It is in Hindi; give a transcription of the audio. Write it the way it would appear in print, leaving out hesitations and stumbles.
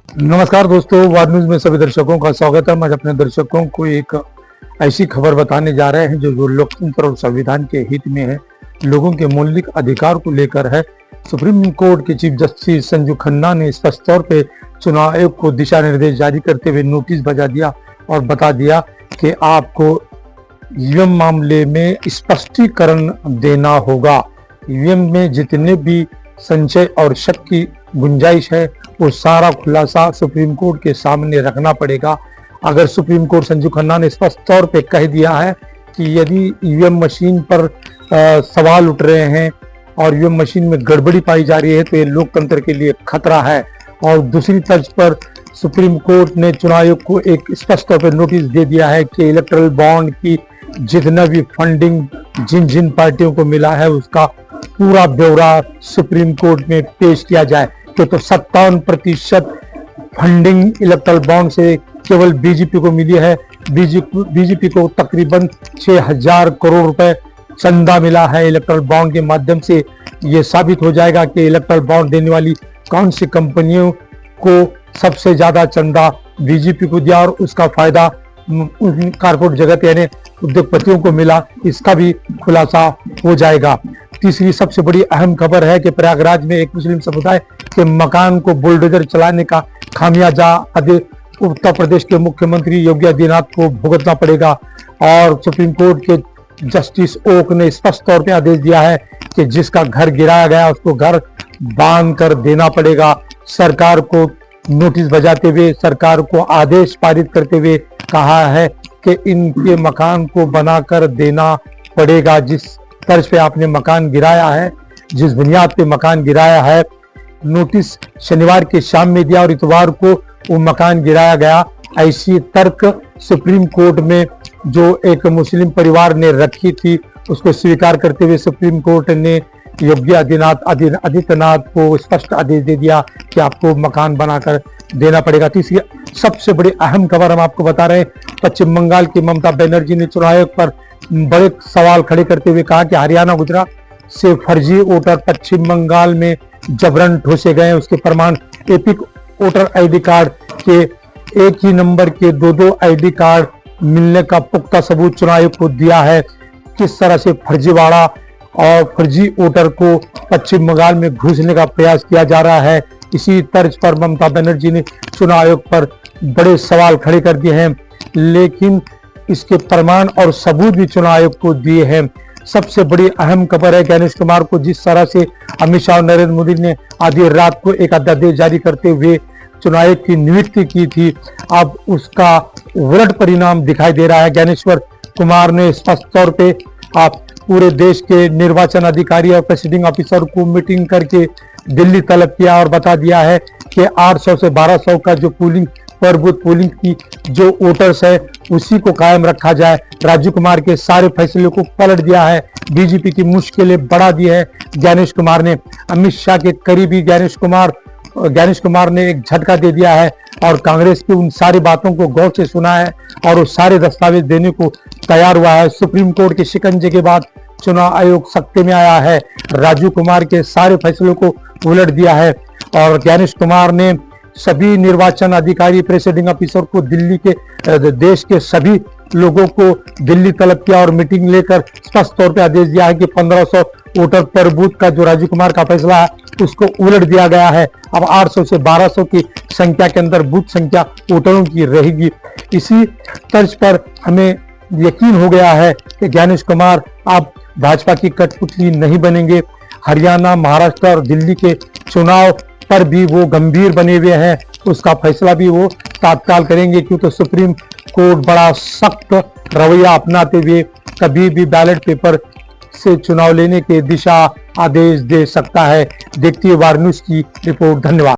नमस्कार दोस्तों, वार न्यूज में सभी दर्शकों का स्वागत है। मैं अपने दर्शकों को एक ऐसी खबर बताने जा रहे हैं जो लोकतंत्र और संविधान के हित में है, लोगों के मौलिक अधिकार को लेकर है। सुप्रीम कोर्ट के चीफ जस्टिस संजू खन्ना ने स्पष्ट तौर पे चुनाव आयोग को दिशा निर्देश जारी करते हुए नोटिस बजा दिया और बता दिया कि आपको ईवीएम मामले में स्पष्टीकरण देना होगा। ईवीएम में जितने भी संशय और शक की गुंजाइश है वो सारा खुलासा सुप्रीम कोर्ट के सामने रखना पड़ेगा। अगर सुप्रीम कोर्ट संजू खन्ना ने स्पष्ट तौर पे कह दिया है कि यदि ईवीएम मशीन पर सवाल उठ रहे हैं और ईवीएम मशीन में गड़बड़ी पाई जा रही है तो ये लोकतंत्र के लिए खतरा है। और दूसरी तर्ज पर सुप्रीम कोर्ट ने चुनाव आयोग को एक स्पष्ट तौर पर नोटिस दे दिया है कि इलेक्टोरल बॉन्ड की जितना भी फंडिंग जिन जिन पार्टियों को मिला है उसका पूरा ब्यौरा सुप्रीम कोर्ट में पेश किया जाए। तो 57% फंडिंग इलेक्टोरल बॉन्ड से केवल बीजेपी को मिली है। बीजेपी को तकरीबन 6000 करोड़ रुपए चंदा मिला है इलेक्टोरल बॉन्ड के माध्यम से। ये साबित हो जाएगा कि इलेक्टोरल बॉन्ड देने वाली कौन सी कंपनियों को सबसे ज्यादा चंदा बीजेपी को दिया और उसका फायदा कारपोरेट जगत यानी उद्योगपतियों को मिला, इसका भी खुलासा हो जाएगा। तीसरी सबसे बड़ी अहम खबर है कि प्रयागराज में एक मुस्लिम समुदाय के मकान को बुलडोजर चलाने का खामियाजा उत्तर प्रदेश के मुख्यमंत्री योगी आदित्यनाथ को भुगतना पड़ेगा। और सुप्रीम कोर्ट के जस्टिस ओक ने स्पष्ट तौर पर आदेश दिया है कि जिसका घर गिराया गया उसको घर बांध कर देना पड़ेगा। सरकार को नोटिस बजाते हुए सरकार को आदेश पारित करते हुए कहा है कि इनके मकान को बनाकर देना पड़ेगा। जिस तर्ज पे आपने मकान गिराया है, जिस बुनियाद पे मकान गिराया है, नोटिस शनिवार के शाम में दिया और इतवार को वो मकान गिराया गया। ऐसी तर्क सुप्रीम कोर्ट में जो एक मुस्लिम परिवार ने रखी थी उसको स्वीकार करते हुए सुप्रीम कोर्ट ने योगी आदित्यनाथ को स्पष्ट आदेश दे दिया कि आपको मकान बनाकर देना पड़ेगा। तीसरी सबसे बड़ी अहम खबर हम आपको बता रहे हैं, पश्चिम बंगाल की ममता बनर्जी ने चुनाव आयोग पर बड़े सवाल खड़े करते हुए कहा कि हरियाणा गुजरात से फर्जी वोटर पश्चिम बंगाल में जबरन ठोसे गए। उसके प्रमाण एपिक वोटर आईडी कार्ड के एक ही नंबर के दो आईडी कार्ड मिलने का पुख्ता सबूत चुनाव आयोग को दिया है। किस तरह से फर्जीवाड़ा और फर्जी वोटर को पश्चिम बंगाल में घुसने का प्रयास किया जा रहा है, इसी तर्ज पर ममता बनर्जी ने चुनाव आयोग पर बड़े सवाल खड़े कर दिए हैं, लेकिन इसके प्रमाण और सबूत भी चुनाव आयोग को दिए हैं। सबसे बड़ी अहम खबर है ज्ञानेश कुमार को जिस तरह से अमित शाह और नरेंद्र मोदी ने आधी रात को एक अध्यादेश जारी करते हुए चुनाव आयोग की नियुक्ति की थी, अब उसका उलट परिणाम दिखाई दे रहा है। ज्ञानेश्वर कुमार ने स्पष्ट तौर पे आप पूरे देश के निर्वाचन अधिकारी और प्रेसिडिंग ऑफिसर को मीटिंग करके दिल्ली तलब किया और बता दिया है कि 800 से 1200 का जो पोलिंग पर बूथ पोलिंग की जो वोटर्स है उसी को कायम रखा जाए। राजू कुमार के सारे फैसले को पलट दिया है, बीजेपी की मुश्किलें बढ़ा दी है ज्ञानेश कुमार ने। अमित शाह के करीबी ज्ञानेश कुमार ने एक झटका दे दिया है और कांग्रेस की उन सारी बातों को गौर से सुना है और वो सारे दस्तावेज देने को तैयार हुआ है। सुप्रीम कोर्ट के शिकंजे के बाद चुनाव आयोग सत्ते में आया है, राजू कुमार के सारे फैसलों को उलट दिया है और ज्ञानेश कुमार ने सभी निर्वाचन अधिकारी प्रेसिडिंग ऑफिसर को दिल्ली के देश के सभी लोगों को दिल्ली तलब किया और मीटिंग लेकर स्पष्ट तौर पे आदेश दिया है कि 1500 वोटर पर बूथ का जो राजू कुमार का फैसला है उसको उलट दिया गया है। अब 800 से 1200 की संख्या के अंदर बूथ संख्या वोटरों की रहेगी। इसी तर्ज पर हमें यकीन हो गया है कि ज्ञानेश कुमार आप भाजपा की कठपुतली नहीं बनेंगे। हरियाणा, महाराष्ट्र और दिल्ली के चुनाव पर भी वो गंभीर बने हुए हैं, उसका फैसला भी वो तात्काल करेंगे, क्योंकि सुप्रीम कोर्ट बड़ा सख्त रवैया अपनाते हुए कभी भी बैलेट पेपर से चुनाव लेने के दिशा आदेश दे सकता है। देखती है वार न्यूज की रिपोर्ट। धन्यवाद।